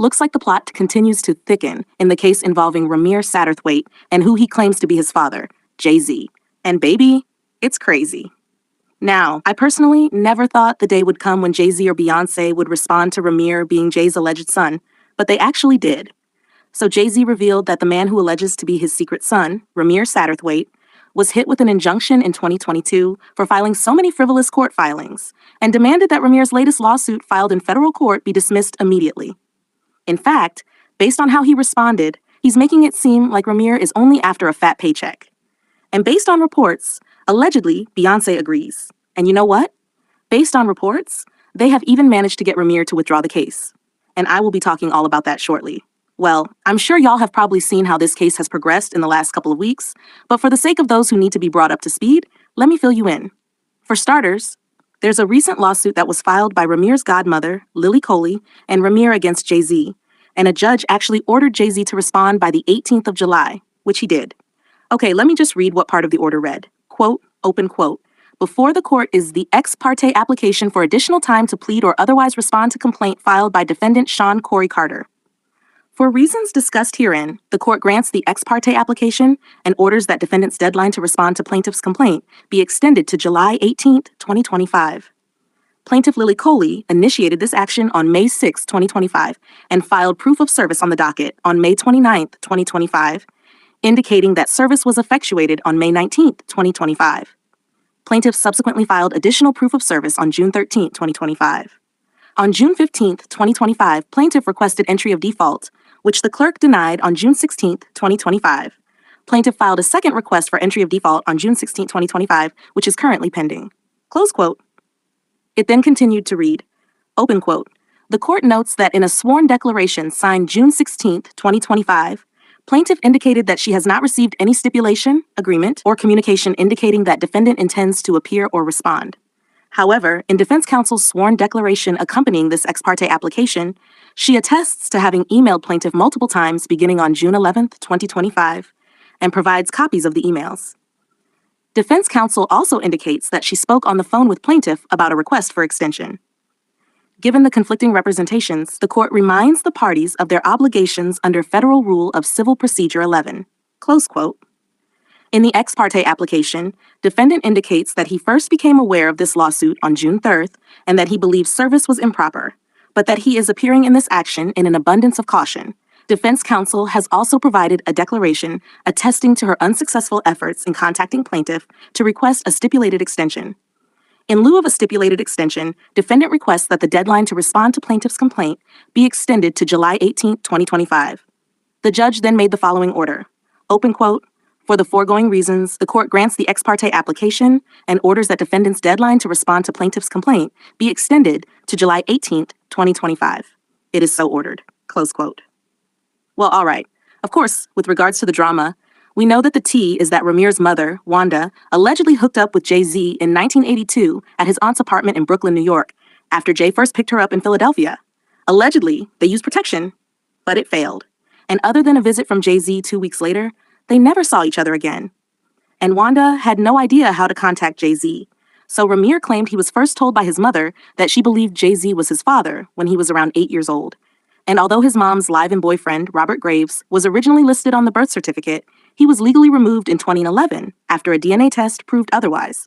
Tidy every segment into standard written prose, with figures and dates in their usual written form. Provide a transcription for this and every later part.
looks like the plot continues to thicken in the case involving Ramir Satterthwaite and who he claims to be his father, JayZ. And baby, it's crazy. Now, I personally never thought the day would come when JayZ or Beyonce would respond to Ramir being Jay's alleged son, but they actually did. So JayZ revealed that the man who alleges to be his secret son, Ramir Satterthwaite, was hit with an injunction in 2022 for filing so many frivolous court filings and demanded that Ramir's latest lawsuit filed in federal court be dismissed immediately. In fact, based on how he responded, he's making it seem like Ramir is only after a fat paycheck. And based on reports, allegedly, Beyonce agrees. And you know what? Based on reports, they have even managed to get Ramir to withdraw the case. And I will be talking all about that shortly. Well, I'm sure y'all have probably seen how this case has progressed in the last couple of weeks, but for the sake of those who need to be brought up to speed, let me fill you in. For starters, there's a recent lawsuit that was filed by Ramir's godmother, Lily Coley, and Ramir against JayZ, and a judge actually ordered JayZ to respond by the 18th of July, which he did. Okay, let me just read what part of the order read. Quote, open quote, "Before the court is the ex parte application for additional time to plead or otherwise respond to complaint filed by defendant Sean Corey Carter. For reasons discussed herein, the court grants the ex parte application and orders that defendant's deadline to respond to plaintiff's complaint be extended to July 18, 2025. Plaintiff Lily Coley initiated this action on May 6, 2025, and filed proof of service on the docket on May 29, 2025, indicating that service was effectuated on May 19, 2025. Plaintiff subsequently filed additional proof of service on June 13, 2025. On June 15, 2025, plaintiff requested entry of default, which the clerk denied on June 16, 2025. Plaintiff filed a second request for entry of default on June 16, 2025, which is currently pending. Close quote. It then continued to read, open quote, "The court notes that in a sworn declaration signed June 16, 2025, plaintiff indicated that she has not received any stipulation, agreement, or communication indicating that defendant intends to appear or respond. However, in defense counsel's sworn declaration accompanying this ex parte application, she attests to having emailed plaintiff multiple times beginning on June 11, 2025, and provides copies of the emails. Defense counsel also indicates that she spoke on the phone with plaintiff about a request for extension. Given the conflicting representations, the court reminds the parties of their obligations under Federal Rule of Civil Procedure 11. Close quote. In the ex parte application, defendant indicates that he first became aware of this lawsuit on June 3rd and that he believes service was improper, but that he is appearing in this action in an abundance of caution. Defense counsel has also provided a declaration attesting to her unsuccessful efforts in contacting plaintiff to request a stipulated extension. In lieu of a stipulated extension, defendant requests that the deadline to respond to plaintiff's complaint be extended to July 18, 2025. The judge then made the following order. Open quote, "For the foregoing reasons, the court grants the ex parte application and orders that defendant's deadline to respond to plaintiff's complaint be extended to July 18, 2025. It is so ordered." Close quote. Well, all right. Of course, with regards to the drama, we know that the tea is that Ramir's mother, Wanda, allegedly hooked up with JayZ in 1982 at his aunt's apartment in Brooklyn, New York, after Jay first picked her up in Philadelphia. Allegedly, they used protection, but it failed. And other than a visit from JayZ 2 weeks later, they never saw each other again. And Wanda had no idea how to contact JayZ. So Ramir claimed he was first told by his mother that she believed JayZ was his father when he was around 8 years old. And although his mom's live-in boyfriend, Robert Graves, was originally listed on the birth certificate, he was legally removed in 2011 after a DNA test proved otherwise.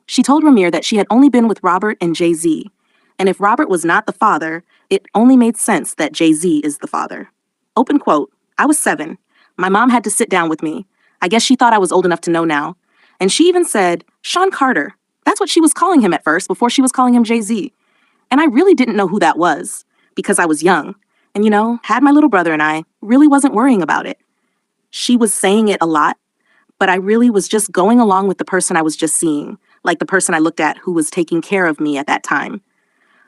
She told Ramir that she had only been with Robert and JayZ, and if Robert was not the father, it only made sense that JayZ is the father. Open quote, "I was 7. My mom had to sit down with me. I guess she thought I was old enough to know now. And she even said, Sean Carter. That's what she was calling him at first before she was calling him JayZ. And I really didn't know who that was because I was young. And had my little brother and I really wasn't worrying about it. She was saying it a lot, but I really was just going along with the person I was just seeing, like the person I looked at who was taking care of me at that time.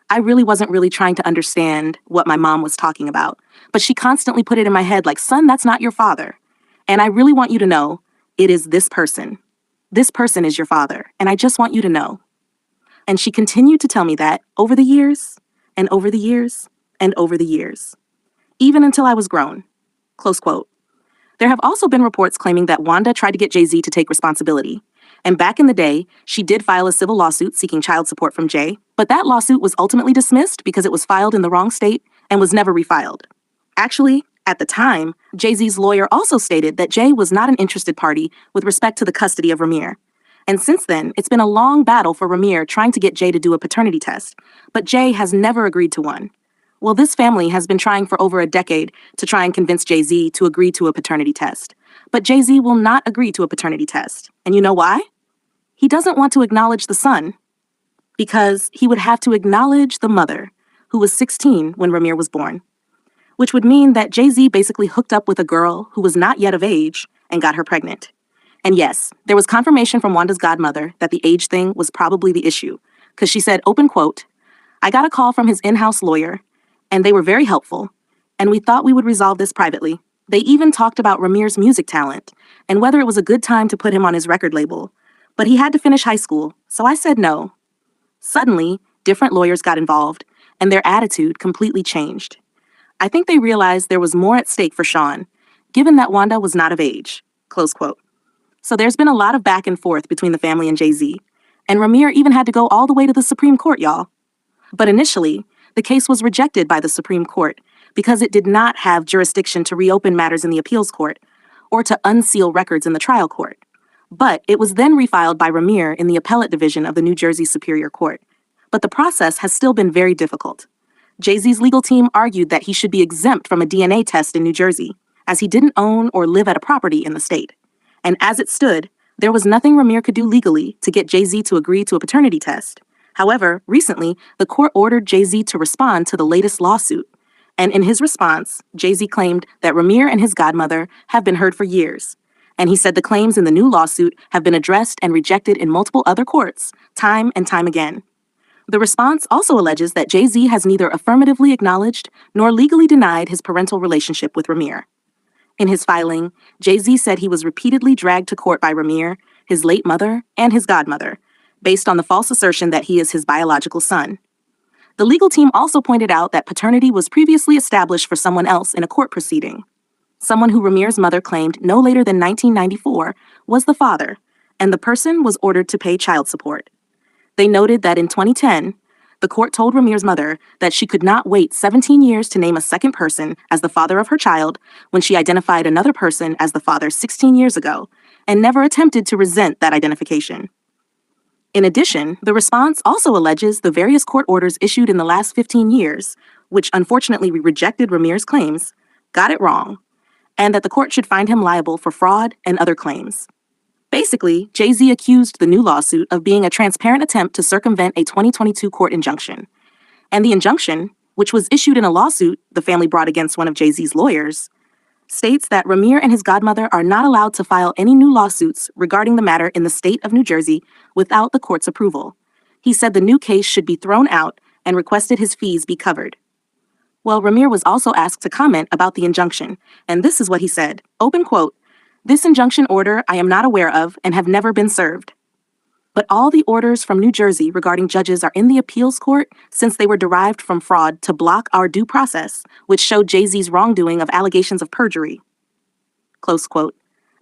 I really wasn't really trying to understand what my mom was talking about, but she constantly put it in my head like, son, that's not your father. And I really want you to know it is this person. This person is your father, and I just want you to know. And she continued to tell me that over the years, and over the years, and over the years, even until I was grown. Close quote. There have also been reports claiming that Wanda tried to get JayZ to take responsibility. And back in the day, she did file a civil lawsuit seeking child support from Jay, but that lawsuit was ultimately dismissed because it was filed in the wrong state and was never refiled. Actually, at the time, JayZ's lawyer also stated that Jay was not an interested party with respect to the custody of Ramir. And since then, it's been a long battle for Ramir trying to get Jay to do a paternity test, but Jay has never agreed to one. Well, this family has been trying for over a decade to try and convince JayZ to agree to a paternity test. But JayZ will not agree to a paternity test. And you know why? He doesn't want to acknowledge the son, because he would have to acknowledge the mother, who was 16 when Ramir was born, which would mean that JayZ basically hooked up with a girl who was not yet of age and got her pregnant. And yes, there was confirmation from Wanda's godmother that the age thing was probably the issue, because she said, open quote, "I got a call from his in-house lawyer, and they were very helpful, and we thought we would resolve this privately. They even talked about Ramir's music talent, and whether it was a good time to put him on his record label, but he had to finish high school, so I said no." Suddenly, different lawyers got involved, and their attitude completely changed. I think they realized there was more at stake for Sean, given that Wanda was not of age, close quote. So there's been a lot of back and forth between the family and JayZ, and Ramir even had to go all the way to the Supreme Court, y'all. But initially, the case was rejected by the Supreme Court because it did not have jurisdiction to reopen matters in the appeals court or to unseal records in the trial court. But it was then refiled by Ramir in the appellate division of the New Jersey Superior Court. But the process has still been very difficult. JayZ's legal team argued that he should be exempt from a DNA test in New Jersey, as he didn't own or live at a property in the state. And as it stood, there was nothing Ramir could do legally to get JayZ to agree to a paternity test. However, recently, the court ordered JayZ to respond to the latest lawsuit. And in his response, JayZ claimed that Ramir and his godmother have been heard for years. And he said the claims in the new lawsuit have been addressed and rejected in multiple other courts, time and time again. The response also alleges that JayZ has neither affirmatively acknowledged nor legally denied his parental relationship with Ramir. In his filing, JayZ said he was repeatedly dragged to court by Ramir, his late mother, and his godmother, based on the false assertion that he is his biological son. The legal team also pointed out that paternity was previously established for someone else in a court proceeding. Someone who Ramir's mother claimed no later than 1994 was the father, and the person was ordered to pay child support. They noted that in 2010, the court told Ramir's mother that she could not wait 17 years to name a second person as the father of her child when she identified another person as the father 16 years ago, and never attempted to resent that identification. In addition, the response also alleges the various court orders issued in the last 15 years, which unfortunately rejected Ramir's claims, got it wrong, and that the court should find him liable for fraud and other claims. Basically, JayZ accused the new lawsuit of being a transparent attempt to circumvent a 2022 court injunction. And the injunction, which was issued in a lawsuit the family brought against one of JayZ's lawyers, states that Ramir and his godmother are not allowed to file any new lawsuits regarding the matter in the state of New Jersey without the court's approval. He said the new case should be thrown out and requested his fees be covered. Well, Ramir was also asked to comment about the injunction, and this is what he said, open quote, "This injunction order I am not aware of and have never been served. But all the orders from New Jersey regarding judges are in the appeals court since they were derived from fraud to block our due process, which showed JayZ's wrongdoing of allegations of perjury." Close quote.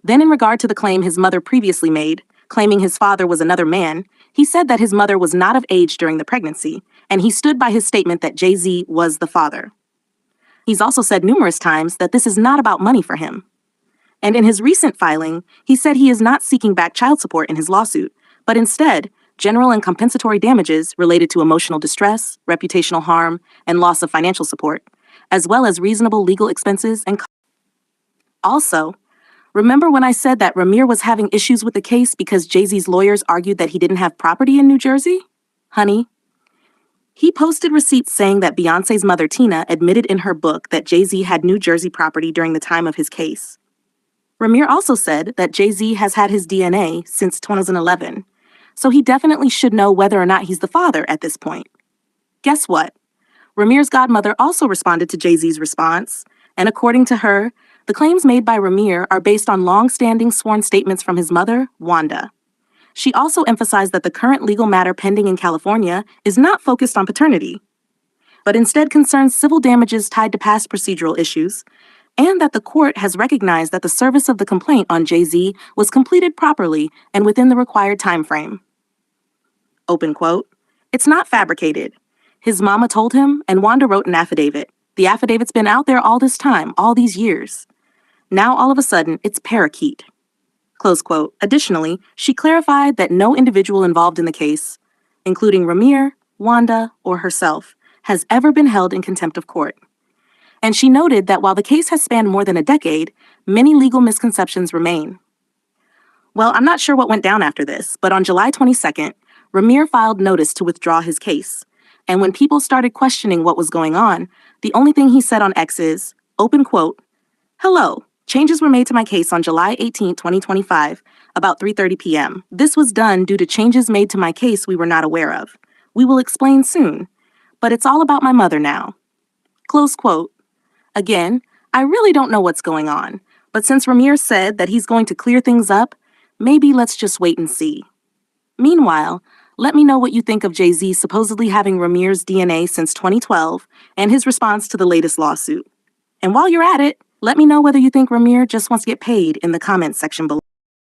Then in regard to the claim his mother previously made, claiming his father was another man, he said that his mother was not of age during the pregnancy, and he stood by his statement that JayZ was the father. He's also said numerous times that this is not about money for him. And in his recent filing, he said he is not seeking back child support in his lawsuit, but instead, general and compensatory damages related to emotional distress, reputational harm, and loss of financial support, as well as reasonable legal expenses and costs. Also, remember when I said that Ramir was having issues with the case because JayZ's lawyers argued that he didn't have property in New Jersey? Honey, he posted receipts saying that Beyonce's mother, Tina, admitted in her book that JayZ had New Jersey property during the time of his case. Ramir also said that JayZ has had his DNA since 2011, so he definitely should know whether or not he's the father at this point. Guess what? Ramir's godmother also responded to JayZ's response, and according to her, the claims made by Ramir are based on long-standing sworn statements from his mother, Wanda. She also emphasized that the current legal matter pending in California is not focused on paternity, but instead concerns civil damages tied to past procedural issues, and that the court has recognized that the service of the complaint on JayZ was completed properly and within the required time frame. Open quote, "It's not fabricated. His mama told him, and Wanda wrote an affidavit. The affidavit's been out there all this time, all these years. Now, all of a sudden, it's parakeet. Close quote. Additionally, she clarified that no individual involved in the case, including Ramir, Wanda, or herself, has ever been held in contempt of court. And she noted that while the case has spanned more than a decade, many legal misconceptions remain. Well, I'm not sure what went down after this, but on July 22nd, Ramir filed notice to withdraw his case. And when people started questioning what was going on, the only thing he said on X is, open quote, "Hello. Changes were made to my case on July 18, 2025, about 3:30 p.m. This was done due to changes made to my case we were not aware of. We will explain soon. But it's all about my mother now." Close quote. Again, I really don't know what's going on, but since Ramir said that he's going to clear things up, maybe let's just wait and see. Meanwhile, let me know what you think of JayZ supposedly having Ramir's DNA since 2012 and his response to the latest lawsuit. And while you're at it, let me know whether you think Ramir just wants to get paid in the comments section below.